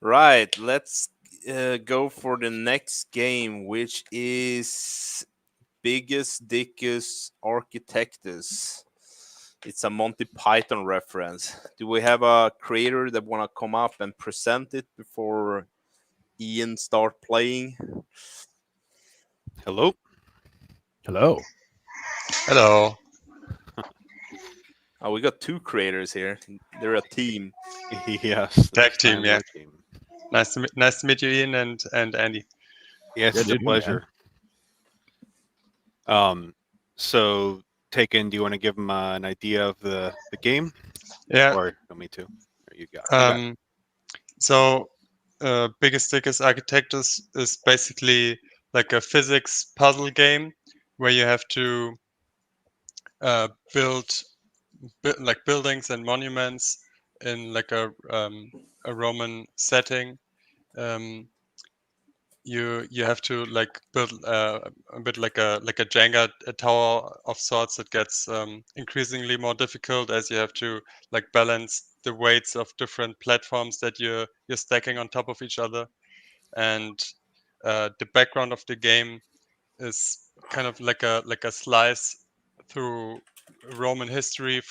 Right, let's go for the next game, which is Biggus Dickus Architectus. It's a Monty Python reference. Do we have a creator that want to come up and present it before Ian start playing? Hello. Hello. Hello. Oh, we got two creators here. They're a team. Yes, Tag this team, time yeah. we're a team. Nice to meet you, Ian and Andy. Yes, Yeah, it's a dude, man. pleasure. So Taken, do you want to give them an idea of the game, Yeah. or no, me too? There you go. So, Biggus Dickus Architectus is basically like a physics puzzle game where you have to build like buildings and monuments in like a Roman setting. Um, you have to like build a bit like a Jenga a tower of sorts that gets increasingly more difficult as you have to like balance the weights of different platforms that you're stacking on top of each other. And the background of the game is kind of like a slice through Roman history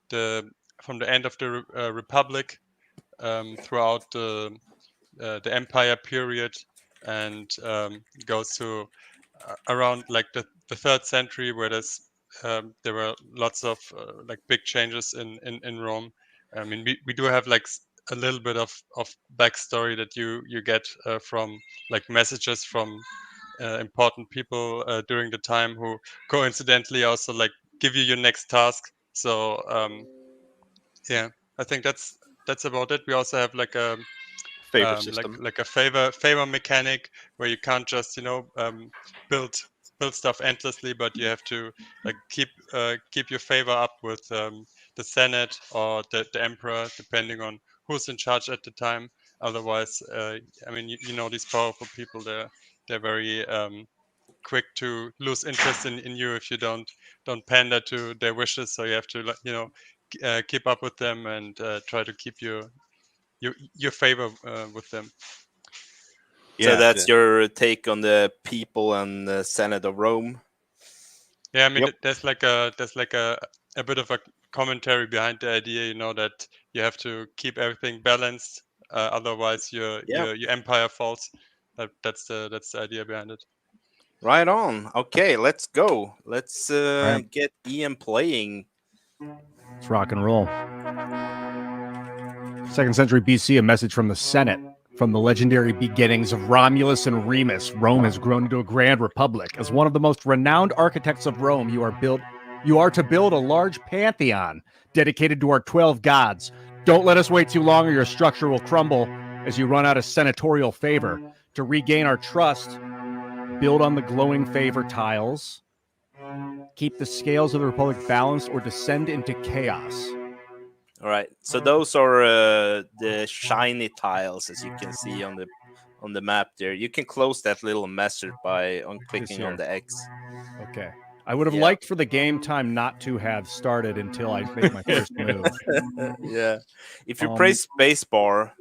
the from the end of the Republic throughout the Empire period, and goes to around like the third century, where there were lots of like big changes in Rome. I mean, we do have like a little bit of backstory that you get from like messages from important people during the time, who coincidentally also like give you your next task. So yeah, I think that's about it. We also have like a Favor system. like a favor mechanic where you can't just build build stuff endlessly, but you have to like keep your favor up with the Senate or the Emperor, depending on who's in charge at the time. Otherwise, I mean, you know, these powerful people, they're very quick to lose interest in you if you don't pander to their wishes. So you have to, like, you know, keep up with them and try to keep your favor with them. So Yeah. that's your take on the people and the Senate of Rome. Yeah, I mean, Yep. there's like a bit of a commentary behind the idea, you know, that you have to keep everything balanced, otherwise Yeah. your empire falls. That's the idea behind it. Right on. Okay, let's go. Let's Right. get Ian playing. Let's rock and roll. 2nd century BC, a message from the Senate. From the legendary beginnings of Romulus and Remus, Rome has grown into a grand republic. As one of the most renowned architects of Rome, you are to build a large pantheon dedicated to our 12 gods. Don't let us wait too long or your structure will crumble as you run out of senatorial favor. To regain our trust, build on the glowing favor tiles, keep the scales of the republic balanced, or descend into chaos. All right. So those are the shiny tiles, as you can see on the map there. You can close that little message by on clicking on here. the X. Okay. I would have Yeah. liked for the game time not to have started until I make my first move. Yeah. If you press spacebar,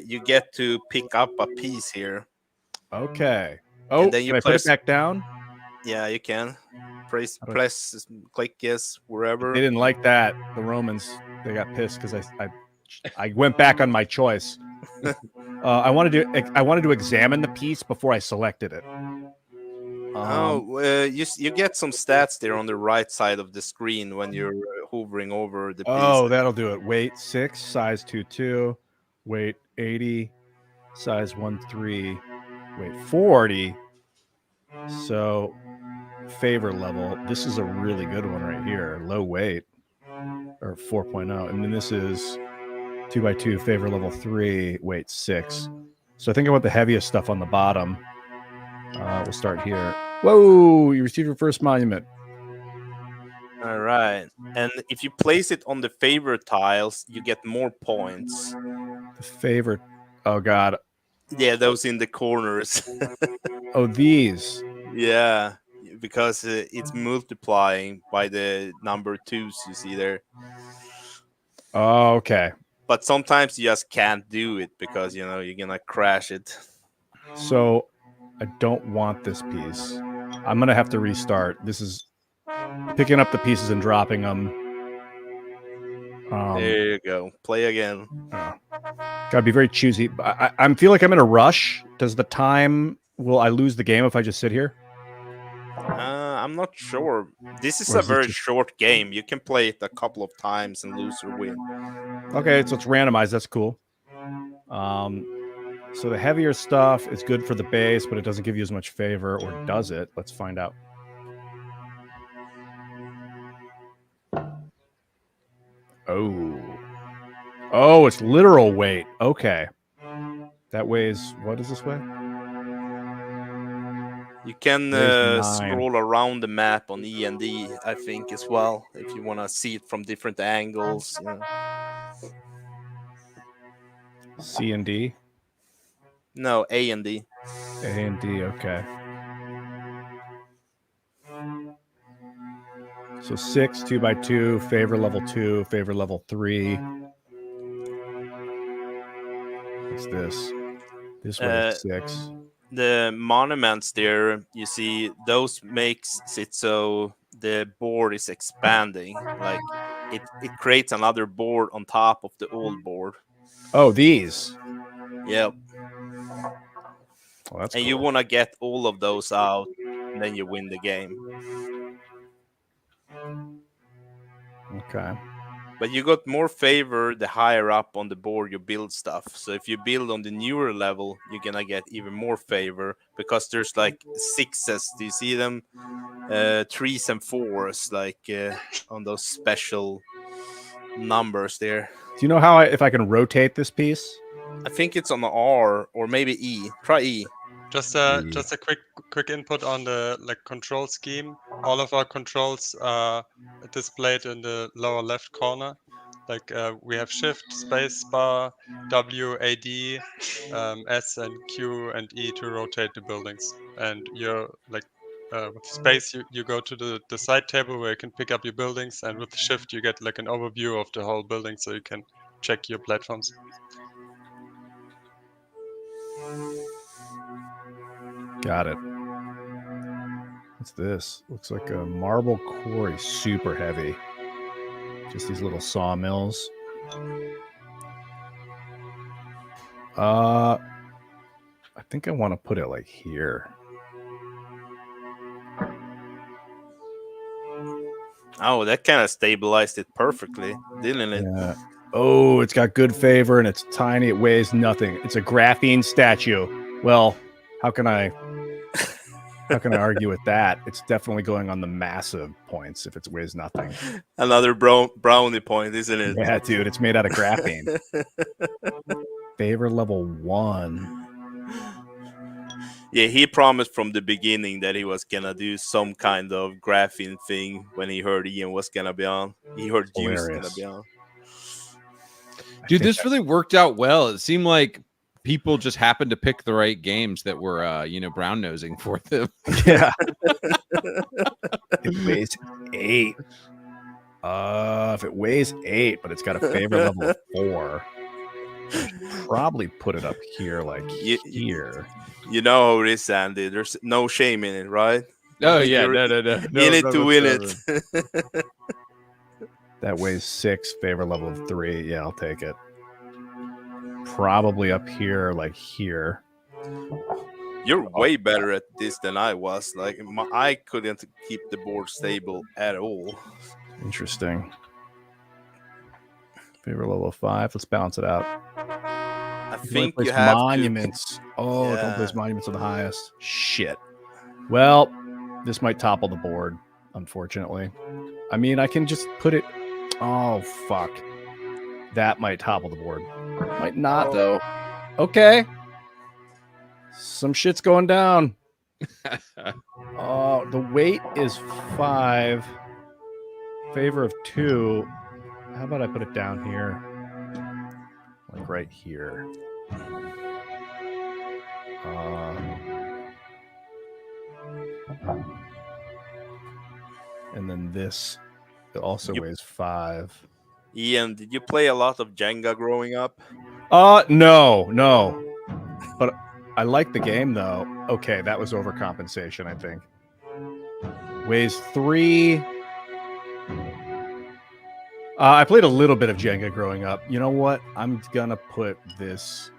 you get to pick up a piece here. Okay. Oh, And then you can I put it press. back down? Yeah, you can. Press, How do I- press, click yes wherever. They didn't like that. The Romans, they got pissed because I went back on my choice. I wanted to examine the piece before I selected it. You get some stats there on the right side of the screen when you're hovering over the piece. Oh, that'll do it. Weight 6, size 2.2, weight 80, size 1.3, weight 40. So favor level. This is a really good one right here. Low weight or 4.0, and then this is 2x2 favor level 3, weight 6. So I think I want the heaviest stuff on the bottom. We'll start here. Whoa! You received your first monument. All right. And if you place it on the favorite tiles, you get more points. The favorite. Oh God. Yeah, those in the corners. Oh, these. Yeah, because it's multiplying by the number twos you see there. Oh, okay. but sometimes you just can't do it because you're gonna crash it. So I don't want this piece. I'm gonna have to restart. This is picking up the pieces and dropping them. There you go. Play again. Gotta be very choosy. I feel like I'm in a rush. Does the time? Will I lose the game if I just sit here? I'm not sure. This is Or a is it very just- short game. You can play it a couple of times and lose or win. Okay, so it's randomized. That's cool. So the heavier stuff is good for the base, but it doesn't give you as much favor, or does it? Let's find out. Oh, it's literal weight. Okay. That weighs, what does this weigh? You can Weighs 9. scroll around the map on E and D, I think, as well, if you want to see it from different angles. C and D? No, A and D. A and D, okay. So 6, 2x2, favor level 2, favor level 3. What's this? This weighs 6. The monuments there, you see, those makes it so the board is expanding. Like it creates another board on top of the old board. Oh, these. Yep. Well, that's And cool. you want to get all of those out, and then you win the game. Okay. But you got more favor the higher up on the board you build stuff. So if you build on the newer level, you're gonna get even more favor because there's like 6s. Do you see them? 3s and 4s, like on those special numbers there. Do you know how if I can rotate this piece? I think it's on the R or maybe E. Try E. Just a quick input on the control scheme. All of our controls are displayed in the lower left corner. We have Shift, Space Bar, W, A, D, S, and Q and E to rotate the buildings. And you're with Space, you go to the side table where you can pick up your buildings, and with Shift you get an overview of the whole building, so you can check your platforms. Got it. What's this? Looks like a marble quarry, super heavy. Just these little sawmills. I think I want to put it like here. Oh, that kind of stabilized it perfectly, didn't it? Yeah. Oh, it's got good favor and it's tiny. It weighs nothing. It's a graphene statue. Well, how can I argue with that? It's definitely going on the massive points if it weighs nothing. Another brownie point, isn't it? Yeah, dude, it's made out of graphene. Favor level 1. Yeah, he promised from the beginning that he was gonna do some kind of graphene thing when he heard Ian was gonna be on. He heard you was gonna be on. Dude, this really worked out well. It seemed like people just happened to pick the right games that were brown nosing for them. Yeah. It weighs 8. If it weighs 8, but it's got a favor level of 4, probably put it up here, like here. You know how it is, Andy. There's no shame in it, right? Oh yeah, no. You need to win it. That weighs 6, favor level of 3. Yeah, I'll take it. Probably up here, like here. You're way better at this than I was. I couldn't keep the board stable at all. Interesting. Favor level 5. Let's balance it out. I think you have monuments. Oh, Yeah. don't place monuments on the highest. Shit. Well, this might topple the board, unfortunately. I mean, I can just put it. Oh, fuck. That might topple the board. Might not, though. Okay. Some shit's going down. Oh, the weight is 5. Favor of 2. How about I put it down here? Like right here. And then this, it also weighs 5. Ian, did you play a lot of Jenga growing up? No. But I like the game though. Okay, that was overcompensation, I think. Weighs 3. I played a little bit of Jenga growing up. You know what? I'm gonna put this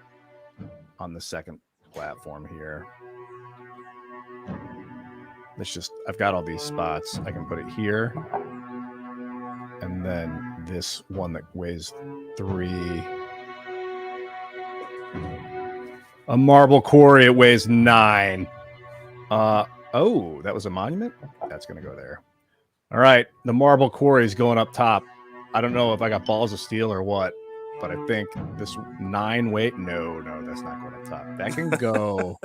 on the second platform here. I've got all these spots. I can put it here. And then this one that weighs 3. A marble quarry, it weighs 9. Oh, that was a monument? That's gonna go there. All right, the marble quarry is going up top. I don't know if I got balls of steel or what, but I think this 9 weight. No, that's not going up top. That can go.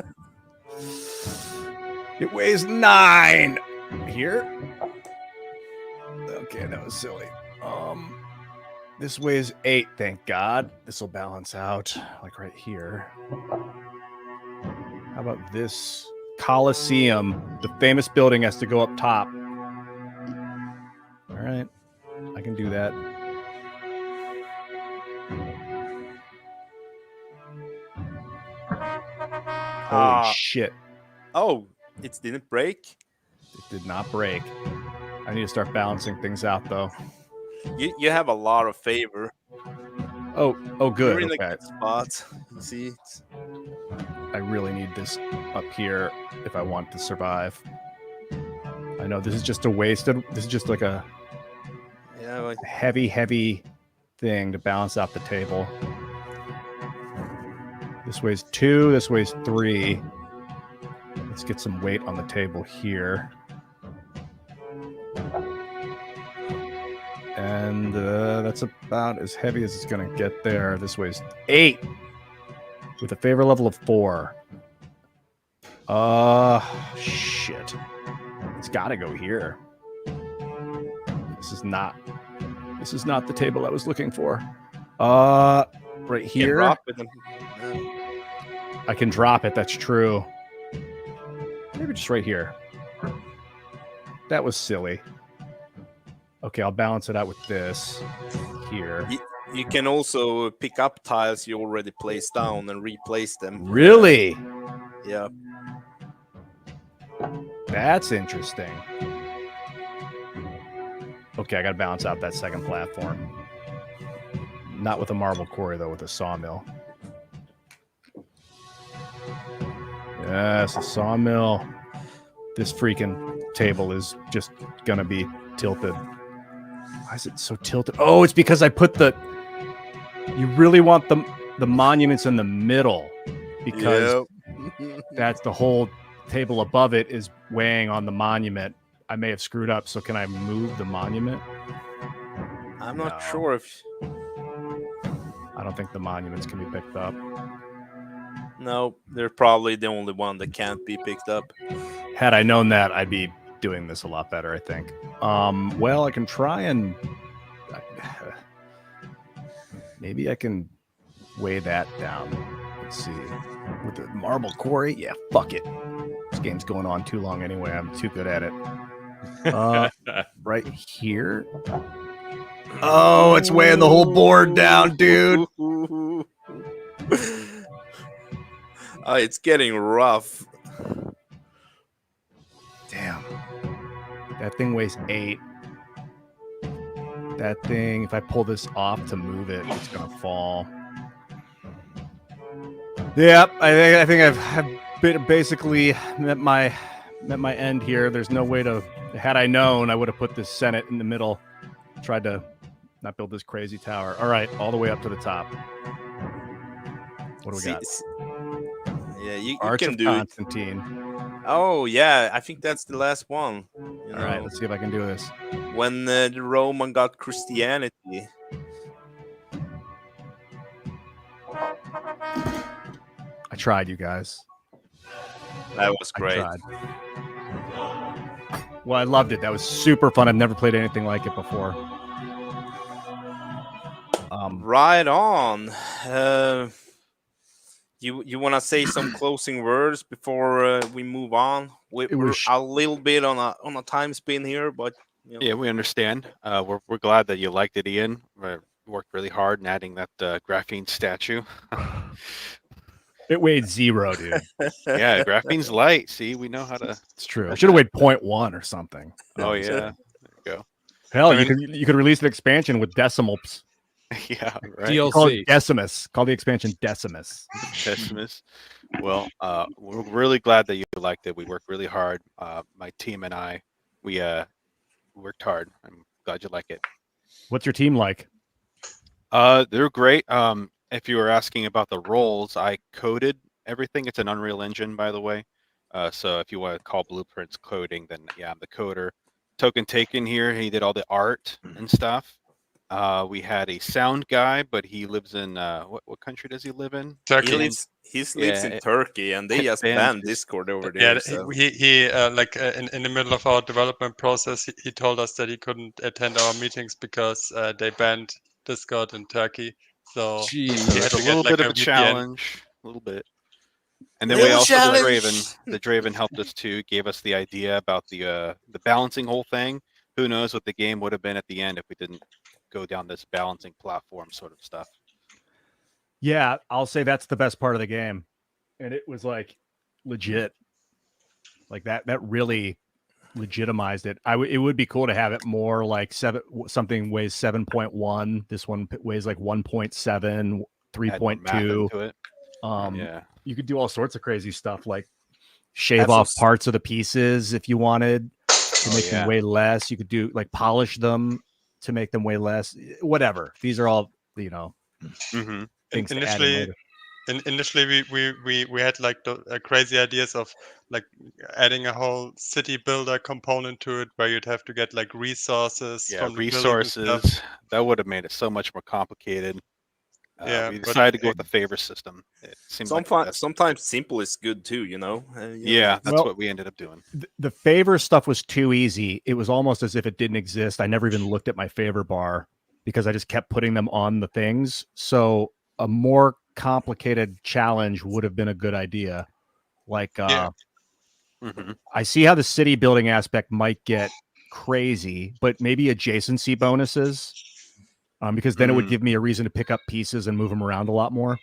It weighs 9 here. Okay, that was silly. This weighs 8. Thank God. This will balance out like right here. How about this Colosseum? The famous building has to go up top. All right, I can do that. Holy shit. Oh, it didn't break? It did not break. I need to start balancing things out, though. You have a lot of favor. Oh, good. You're in a Okay. good spot. See? I really need this up here if I want to survive. I know this is just a wasted. This is just like a heavy thing to balance out the table. This weighs 2. This weighs 3. Let's get some weight on the table here. And that's about as heavy as it's going to get there. This weighs 8 with a favor level of 4. Shit. It's got to go here. This is not the table I was looking for. Right here. I can drop it. That's true. Maybe just right here. That was silly. Okay, I'll balance it out with this here. You can also pick up tiles you already placed down and replace them. Really? Yeah. That's interesting. Okay, I got to balance out that second platform. Not with a marble quarry, though, with a sawmill. Yes, a sawmill. This freaking table is just going to be tilted. Why is it so tilted? Oh, it's because I put the... You really want the monuments in the middle because that's the whole table above it is weighing on the monument. I may have screwed up, so can I move the monument? I'm not sure if... I don't think the monuments can be picked up. No, they're probably the only one that can't be picked up. Had I known that, I'd be doing this a lot better, I think. Well, I can try and... Maybe I can weigh that down. Let's see. With the marble quarry? Yeah, fuck it. This game's going on too long anyway. I'm too good at it. Right here. Oh, it's weighing the whole board down, dude. It's getting rough. Damn. That thing weighs 8. That thing, if I pull this off to move it, it's gonna fall. Yep, I think I've basically met my end here. There's no way to. Had I known, I would have put this Senate in the middle. Tried to not build this crazy tower. All right, all the way up to the top. What do we got? Yeah, you Arch can of do Constantine. it. Oh yeah, I think that's the last one. All right, let's see if I can do this. When the Roman got Christianity. I tried, you guys. That was great. I tried. Well, I loved it. That was super fun. I've never played anything like it before. Right on. You want to say some closing words before we move on? We're a little bit on a time spin here, but Yeah, we understand. We're glad that you liked it, Ian. We worked really hard in adding that graphene statue. It weighed 0, dude. Yeah, graphene's light. See, we know how to. It's true. Should have weighed 0.1 or something. Oh yeah, there you go. Hell, I you mean- could release an expansion with decimals. Yeah, right. Call DLC. it Decimus. Call the expansion Decimus. Pessimus. Well, we're really glad that you liked it. We worked really hard. My team and I, we worked hard. I'm glad you like it. What's your team like? They're great. If you were asking about the roles, I coded everything. It's an Unreal Engine, by the way. So if you want to call blueprints coding, then yeah, I'm the coder. Token Taken here, he did all the art and stuff. We had a sound guy, but he lives in what country does he live in? He Turkey. lives in Yeah, Turkey, and they just banned banned his- Discord over Yeah, there. So. he like in the middle of our development process, he told us that he couldn't attend our meetings because they banned Discord in Turkey. So Jeez. So he had that's to a get little like bit a of a VPN. challenge, a little bit. And then we Little also challenge. the Draven helped us too, gave us the idea about the balancing whole thing. Who knows what the game would have been at the end if we didn't go down this balancing platform sort of stuff. Yeah, I'll say that's the best part of the game. And it was like legit. Like that really legitimized it. It would be cool to have it more like something weighs 7.1. This one weighs like 1.7, Add more math 3.2. into it. Yeah. You could do all sorts of crazy stuff like shave Have off some- parts of the pieces if you wanted to make them yeah. weigh less. You could do like polish them to make them weigh less. Whatever. These are all, Mm-hmm. things to add in Initially, later. initially we had like crazy ideas of like adding a whole city builder component to it where you'd have to get like resources Yeah, from the buildings and stuff. resources. That would have made it so much more complicated. Yeah, We but decided to go with the favor system. It seems like the best. Sometimes simple is good too, you know. Yeah, that's Well- what we ended up doing. The favor stuff was too easy. It was almost as if it didn't exist. I never even looked at my favor bar because I just kept putting them on the things. So a more complicated challenge would have been a good idea. Like, Yeah. Hmm. I see how the city building aspect might get crazy, but maybe adjacency bonuses, because then it would Mm. give me a reason to pick up pieces and move them around a lot more.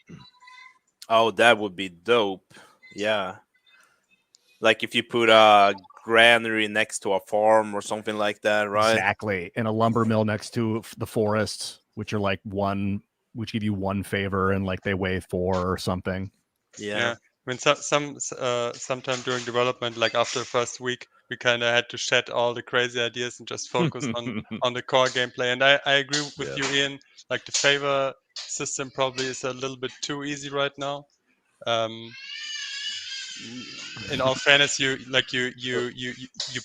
Oh, that would be dope. Yeah. Like if you put a granary next to a farm or something like that, right? Exactly. And a lumber mill next to the forests, which are like which give you 1 favor and like they weigh 4 or something. Yeah. I mean, sometime during development, like after the first week, we kind of had to shed all the crazy ideas and just focus on the core gameplay. And I agree with you, Ian. Like the favor system probably is a little bit too easy right now. In all fairness, you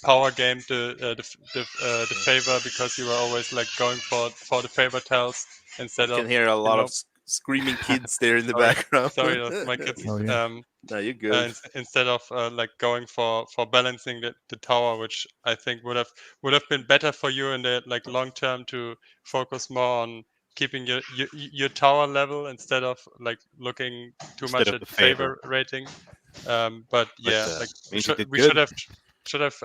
power game the favor because you were always like going for the favor tiles instead You of can hear a lot know- of screaming kids there in the Sorry. background. sorry, that's my kids. Oh, yeah. No, you're good. Instead of like going for balancing the tower, which I think would have been better for you in the like long term to focus more on keeping your tower level instead of like looking too Instead much of at the favor. rating. But yeah, like means you did we good. should have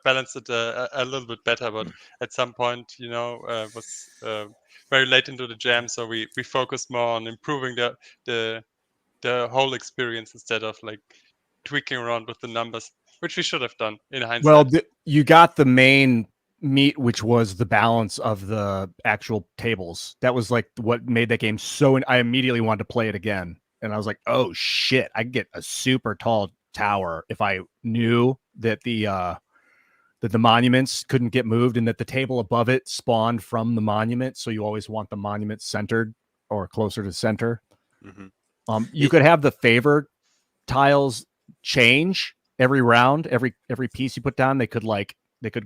balanced it a little bit better. But at some point, was very late into the jam, so we focused more on improving the whole experience instead of like tweaking around with the numbers, which we should have done in hindsight. Well, you got the main meat, which was the balance of the actual tables. That was like what made that game so. I immediately wanted to play it again, and I was like, "Oh shit! I could get a super tall tower if I knew that the monuments couldn't get moved and that the table above it spawned from the monument. So you always want the monument centered or closer to center. Hmm. You could have the favor tiles change every round, every piece you put down. They could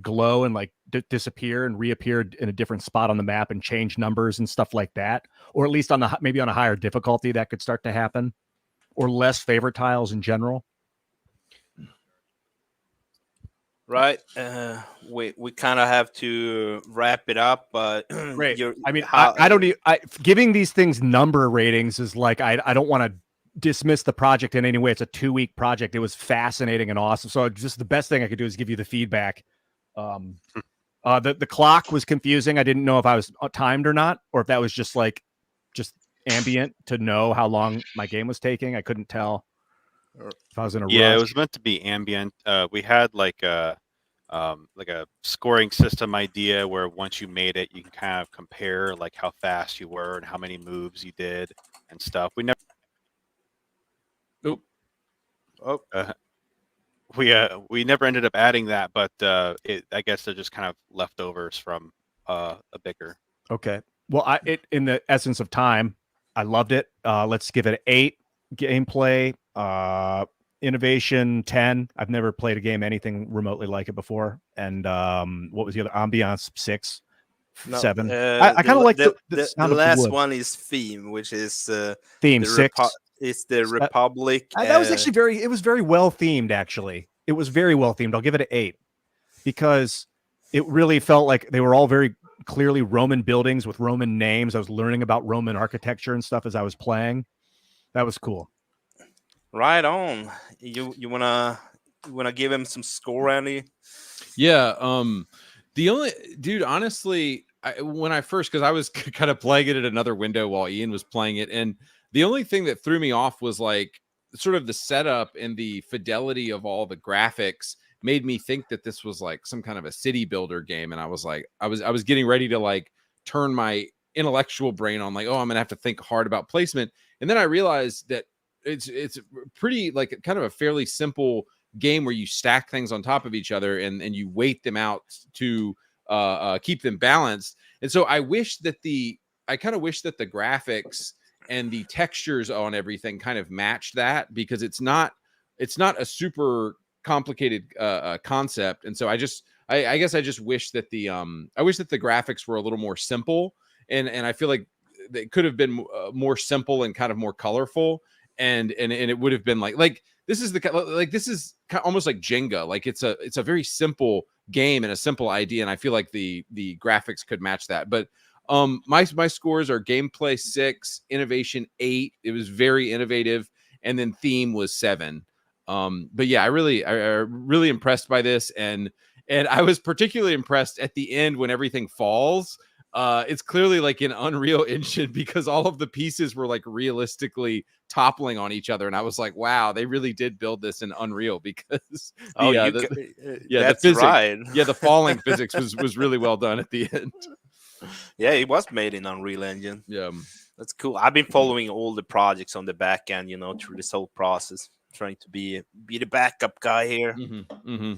glow and like disappear and reappear in a different spot on the map and change numbers and stuff like that. Or at least maybe on a higher difficulty that could start to happen, or less favor tiles in general. Right. We kind of have to wrap it up, but Great. you're- I mean, how- I don't need giving these things number ratings is like, I don't want to dismiss the project in any way. It's a 2-week project. It was fascinating and awesome. So just the best thing I could do is give you the feedback. The clock was confusing. I didn't know if I was timed or not, or if that was just ambient to know how long my game was taking. I couldn't tell if I was in a Yeah, rush. it was meant to be ambient. We had like a scoring system idea where once you made it, you can kind of compare like how fast you were and how many moves you did and stuff. We never. Oh, We never ended up adding that, but I guess they're just kind of leftovers from a bigger. Okay. Well, in the essence of time, I loved it. Let's give it an 8. Gameplay, innovation 10. I've never played a game anything remotely like it before. And what was the other? Ambiance 6, 7. I kind of like the sound of last the wood. one is theme, which is Theme 6. It's the Republic. That was actually it was very well themed, actually. It was very well themed. I'll give it an 8 because it really felt like they were all very clearly Roman buildings with Roman names. I was learning about Roman architecture and stuff as I was playing. That was cool. Right on. You wanna give him some score, Andy? Yeah. The only dude, honestly, when I first, because I was kind of playing it at another window while Ian was playing it, and the only thing that threw me off was like sort of the setup and the fidelity of all the graphics made me think that this was like some kind of a city builder game, and I was like, I was getting ready to like turn my intellectual brain on, like, oh, I'm gonna have to think hard about placement, and then I realized that it's pretty like kind of a fairly simple game where you stack things on top of each other and you weight them out to keep them balanced. And so I kind of wish that the graphics and the textures on everything kind of matched that, because it's not a super complicated concept. And so I guess I just wish that the graphics were a little more simple, and I feel like they could have been more simple and kind of more colorful, and it would have been like this is almost like Jenga. Like it's a very simple game and a simple idea, and I feel like the graphics could match that. But my scores are gameplay 6, innovation 8. It was very innovative, and then theme was 7. But yeah, I really impressed by this, and I was particularly impressed at the end when everything falls. It's clearly like an Unreal Engine, because all of the pieces were like realistically toppling on each other, and I was like, wow, they really did build this in Unreal, because that's the physics, right. Yeah, the falling physics was really well done at the end. Yeah, it was made in Unreal Engine. Yeah, that's cool. I've been following all the projects on the back end, through this whole process, trying to be the backup guy here. Mm-hmm, mm-hmm.